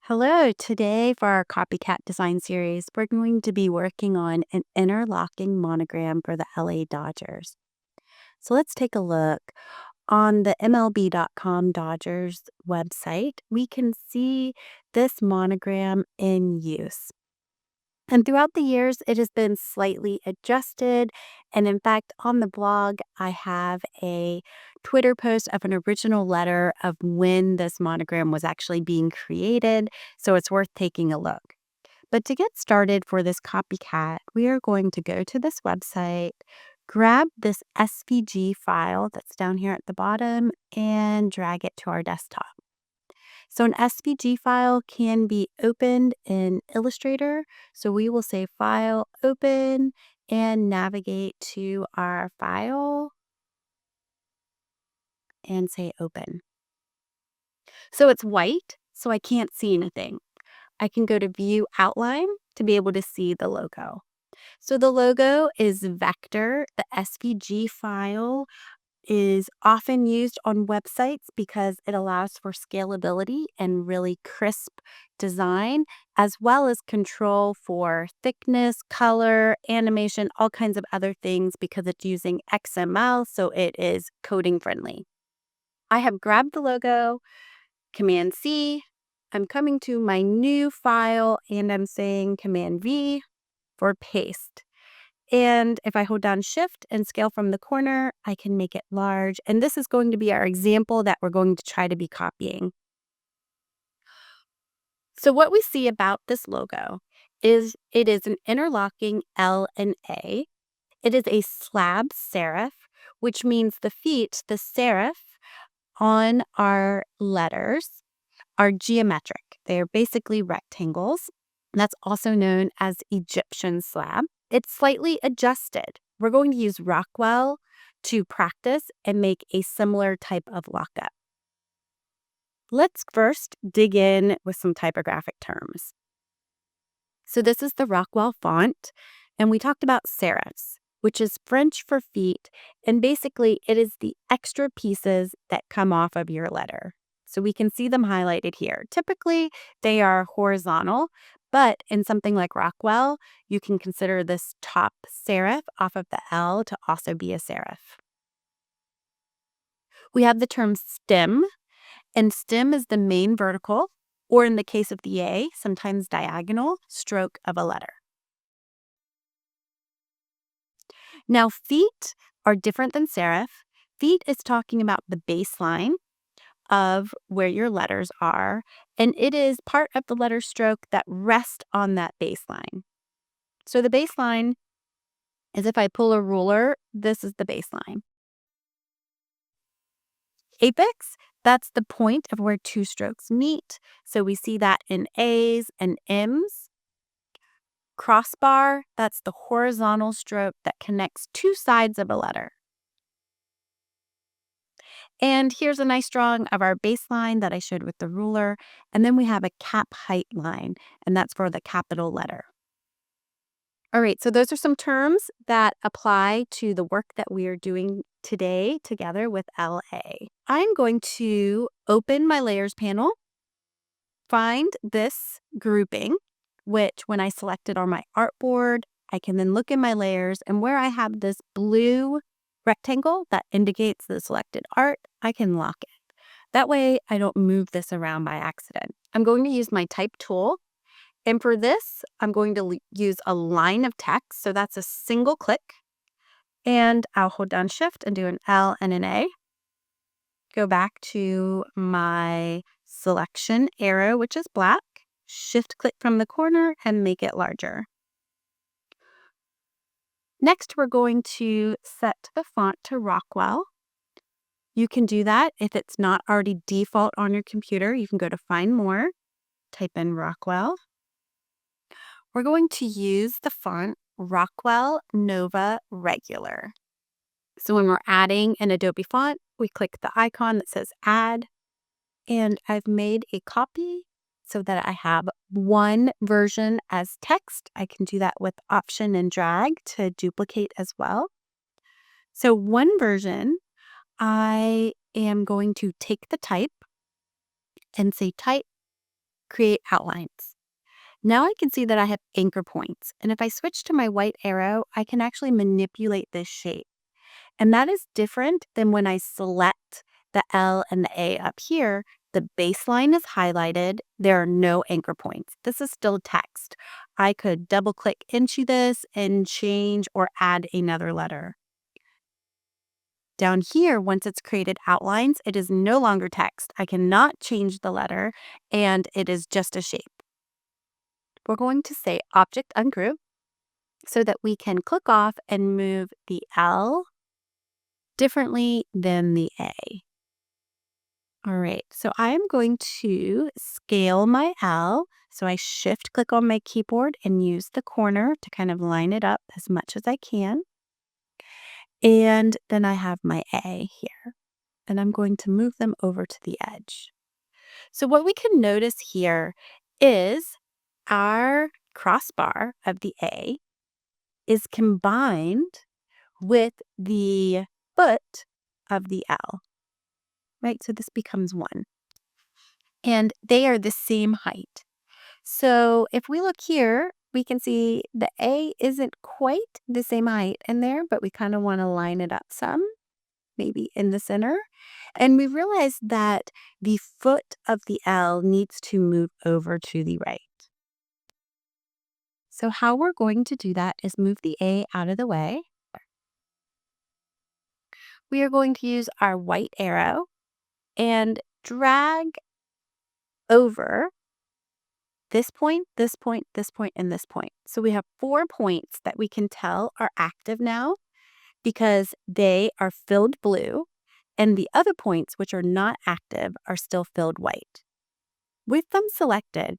Hello, today for our CopyCat Design Series, we're going to be working on an interlocking monogram for the LA Dodgers. So let's take a look. On the MLB.com Dodgers website, we can see this monogram in use. And throughout the years, it has been slightly adjusted. And in fact, on the blog, I have a Twitter post of an original letter of when this monogram was actually being created. So it's worth taking a look. But to get started for this copycat, we are going to go to this website, grab this SVG file that's down here at the bottom, and drag it to our desktop. So an SVG file can be opened in Illustrator. So we will say File, Open, and navigate to our file and say Open. So it's white, so I can't see anything. I can go to View Outline to be able to see the logo. So the logo is vector. The SVG file is often used on websites because it allows for scalability and really crisp design, as well as control for thickness, color, animation, all kinds of other things because it's using XML, so it is coding friendly. I have grabbed the logo, Command C. I'm coming to my new file and I'm saying Command V for paste. And if I hold down Shift and scale from the corner, I can make it large. And this is going to be our example that we're going to try to be copying. So what we see about this logo is it is an interlocking L and A. It is a slab serif, which means the feet, the serif on our letters are geometric. They are basically rectangles. That's also known as Egyptian slab. It's slightly adjusted. We're going to use Rockwell to practice and make a similar type of lockup. Let's first dig in with some typographic terms. So this is the Rockwell font, and we talked about serifs, which is French for feet, and basically it is the extra pieces that come off of your letter. So we can see them highlighted here. Typically, they are horizontal, but in something like Rockwell, you can consider this top serif off of the L to also be a serif. We have the term stem, and stem is the main vertical, or in the case of the A, sometimes diagonal, stroke of a letter. Now, feet are different than serif. Feet is talking about the baseline of where your letters are, and it is part of the letter stroke that rests on that baseline. So the baseline is if I pull a ruler, this is the baseline. Apex, that's the point of where two strokes meet. So we see that in A's and M's. Crossbar, that's the horizontal stroke that connects two sides of a letter. And here's a nice drawing of our baseline that I showed with the ruler. And then we have a cap height line, and that's for the capital letter. All right, so those are some terms that apply to the work that we are doing today together with LA. I'm going to open my layers panel, find this grouping, which when I select it on my artboard, I can then look in my layers, and where I have this blue rectangle that indicates the selected art, I can lock it. That way I don't move this around by accident. I'm going to use my type tool. And for this, I'm going to use a line of text. So that's a single click. And I'll hold down Shift and do an L and an A. Go back to my selection arrow, which is black. Shift click from the corner and make it larger. Next, we're going to set the font to Rockwell. You can do that if it's not already default on your computer. You can go to Find More, type in Rockwell. We're going to use the font Rockwell Nova Regular. So when we're adding an Adobe font, we click the icon that says Add, and I've made a copy so that I have one version as text. I can do that with Option and drag to duplicate as well. So one version, I am going to take the type and say Type, create outlines. Now I can see that I have anchor points. And if I switch to my white arrow, I can actually manipulate this shape. And that is different than when I select the L and the A up here. The baseline is highlighted. There are no anchor points. This is still text. I could double click into this and change or add another letter. Down here, once it's created outlines, it is no longer text. I cannot change the letter, and it is just a shape. We're going to say Object Ungroup so that we can click off and move the L differently than the A. All right, so I am going to scale my L. So I shift click on my keyboard and use the corner to kind of line it up as much as I can. And then I have my A here, and I'm going to move them over to the edge. So what we can notice here is our crossbar of the A is combined with the foot of the L, right? So this becomes one. And they are the same height. So if we look here, we can see the A isn't quite the same height in there, but we kind of want to line it up some, maybe in the center. And we realize that the foot of the L needs to move over to the right. So how we're going to do that is move the A out of the way. We are going to use our white arrow and drag over this point, this point, this point, and this point. So we have 4 points that we can tell are active now because they are filled blue, and the other points, which are not active, are still filled white. With them selected,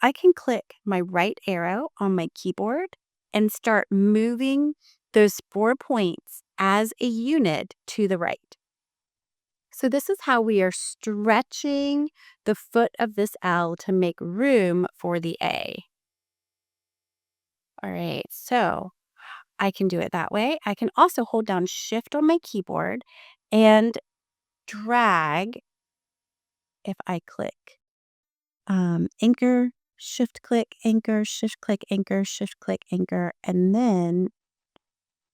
I can click my right arrow on my keyboard and start moving those 4 points as a unit to the right. So this is how we are stretching the foot of this L to make room for the A. All right, so I can do it that way. I can also hold down Shift on my keyboard and drag if I click anchor, shift click, anchor, shift click, anchor, shift click, anchor, and then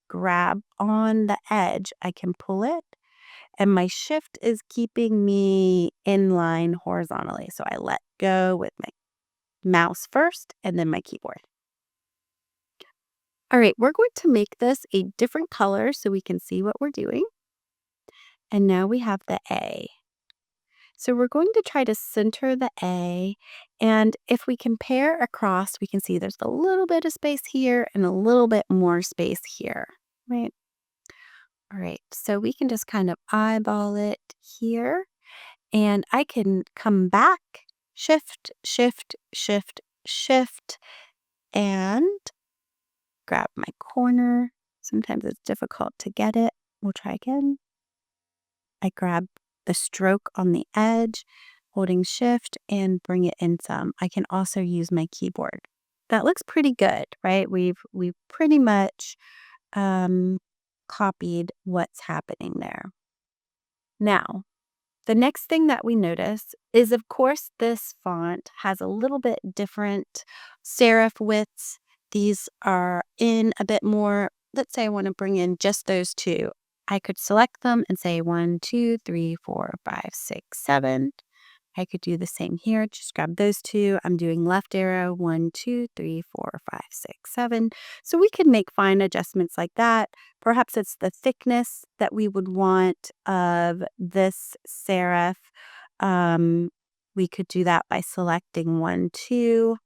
grab on the edge. I can pull it, and my shift is keeping me in line horizontally. So I let go with my mouse first and then my keyboard. All right, we're going to make this a different color so we can see what we're doing. And now we have the A. So we're going to try to center the A, and if we compare across, we can see there's a little bit of space here and a little bit more space here, right? All right, so we can just kind of eyeball it here, and I can come back, shift, shift, shift, shift, and grab my corner. Sometimes it's difficult to get it. We'll try again. I grab the stroke on the edge, holding shift, and bring it in some. I can also use my keyboard. That looks pretty good, right? We've pretty much copied what's happening there. Now, the next thing that we notice is, of course, this font has a little bit different serif widths. These are in a bit more. Let's say I want to bring in just those two. I could select them and say 1, 2, 3, 4, 5, 6, 7. I could do the same here. Just grab those two. I'm doing left arrow 1, 2, 3, 4, 5, 6, 7. So we can make fine adjustments like that. Perhaps it's the thickness that we would want of this serif. We could do that by selecting 1, 2.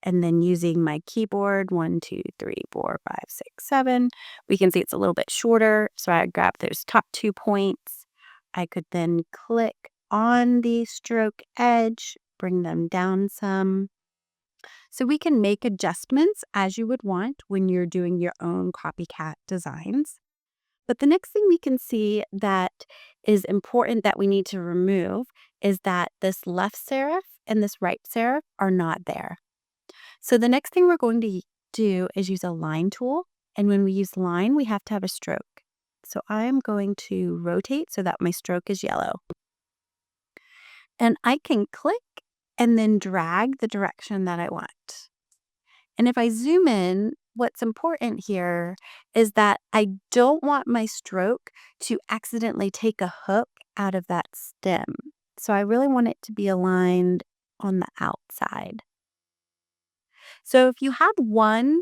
And then using my keyboard, 1, 2, 3, 4, 5, 6, 7. We can see it's a little bit shorter. So I grab those top 2 points. I could then click on the stroke edge, bring them down some. So we can make adjustments as you would want when you're doing your own CopyCat designs. But the next thing we can see that is important that we need to remove is that this left serif and this right serif are not there. So the next thing we're going to do is use a line tool. And when we use line, we have to have a stroke. So I'm going to rotate so that my stroke is yellow. And I can click and then drag the direction that I want. And if I zoom in, what's important here is that I don't want my stroke to accidentally take a hook out of that stem. So I really want it to be aligned on the outside. So if you have one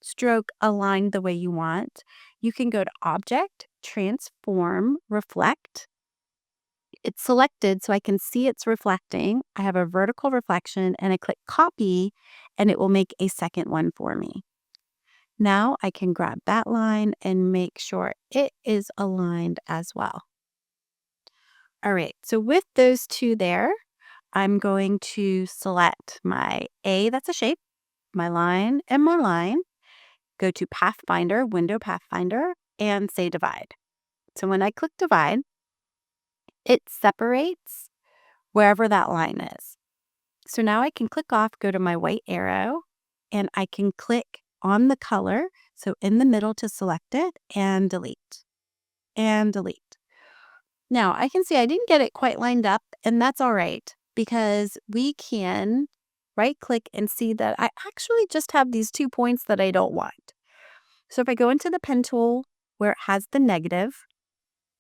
stroke aligned the way you want, you can go to Object, Transform, Reflect. It's selected so I can see it's reflecting. I have a vertical reflection and I click Copy and it will make a second one for me. Now I can grab that line and make sure it is aligned as well. All right, so with those two there, I'm going to select my A, that's a shape, my line, and my line. Go to Pathfinder, Window Pathfinder, and say Divide. So when I click Divide, it separates wherever that line is. So now I can click off, go to my white arrow, and I can click on the color, so in the middle to select it, and delete, and delete. Now I can see I didn't get it quite lined up, and that's all right, because we can right-click and see that I actually just have these 2 points that I don't want. So if I go into the pen tool where it has the negative,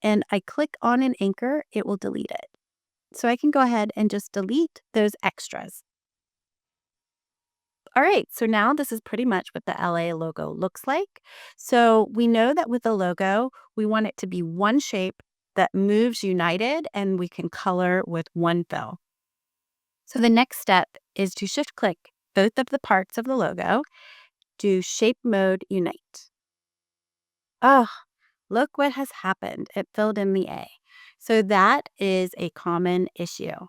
and I click on an anchor, it will delete it. So I can go ahead and just delete those extras. All right, so now this is pretty much what the LA logo looks like. So we know that with the logo, we want it to be one shape that moves united and we can color with one fill. So the next step is to shift click both of the parts of the logo, do Shape Mode Unite. Oh, look what has happened. It filled in the A. So that is a common issue.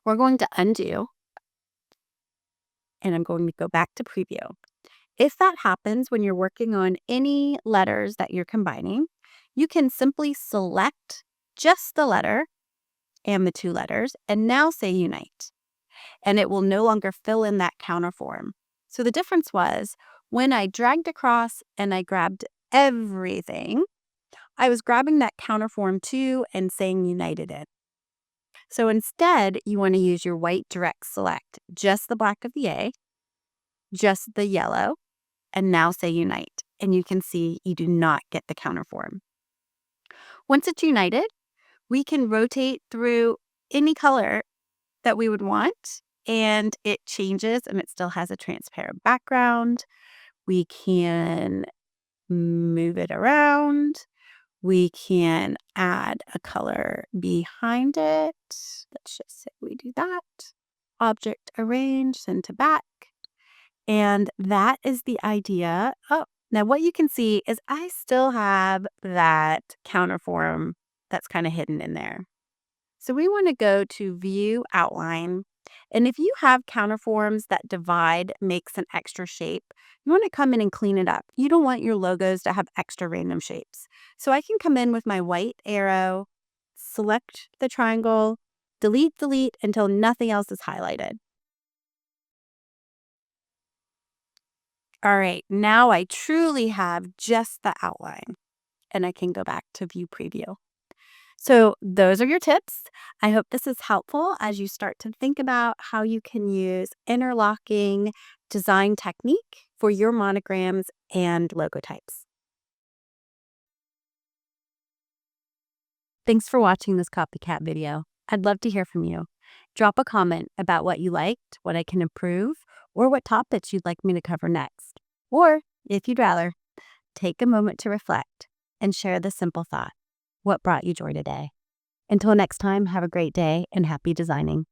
We're going to undo, and I'm going to go back to preview. If that happens when you're working on any letters that you're combining, you can simply select just the letter and the two letters and now say Unite. And it will no longer fill in that counterform. So the difference was when I dragged across and I grabbed everything, I was grabbing that counterform too and saying United it. So instead, you want to use your white direct select, just the black of the A, just the yellow, and now say Unite. And you can see you do not get the counterform. Once it's united, we can rotate through any color that we would want, and it changes and it still has a transparent background. We can move it around. We can add a color behind it. Let's just say we do that. Object arrange, send to back. And that is the idea. Oh, now what you can see is I still have that counterform that's kind of hidden in there. So we want to go to View Outline. And if you have counterforms that divide makes an extra shape, you want to come in and clean it up. You don't want your logos to have extra random shapes. So I can come in with my white arrow, select the triangle, delete until nothing else is highlighted. All right, now I truly have just the outline, and I can go back to View Preview. So those are your tips. I hope this is helpful as you start to think about how you can use interlocking design technique for your monograms and logo types. Thanks for watching this CopyCat video. I'd love to hear from you. Drop a comment about what you liked, what I can improve, or what topics you'd like me to cover next. Or, if you'd rather, take a moment to reflect and share the simple thought. What brought you joy today? Until next time, have a great day and happy designing.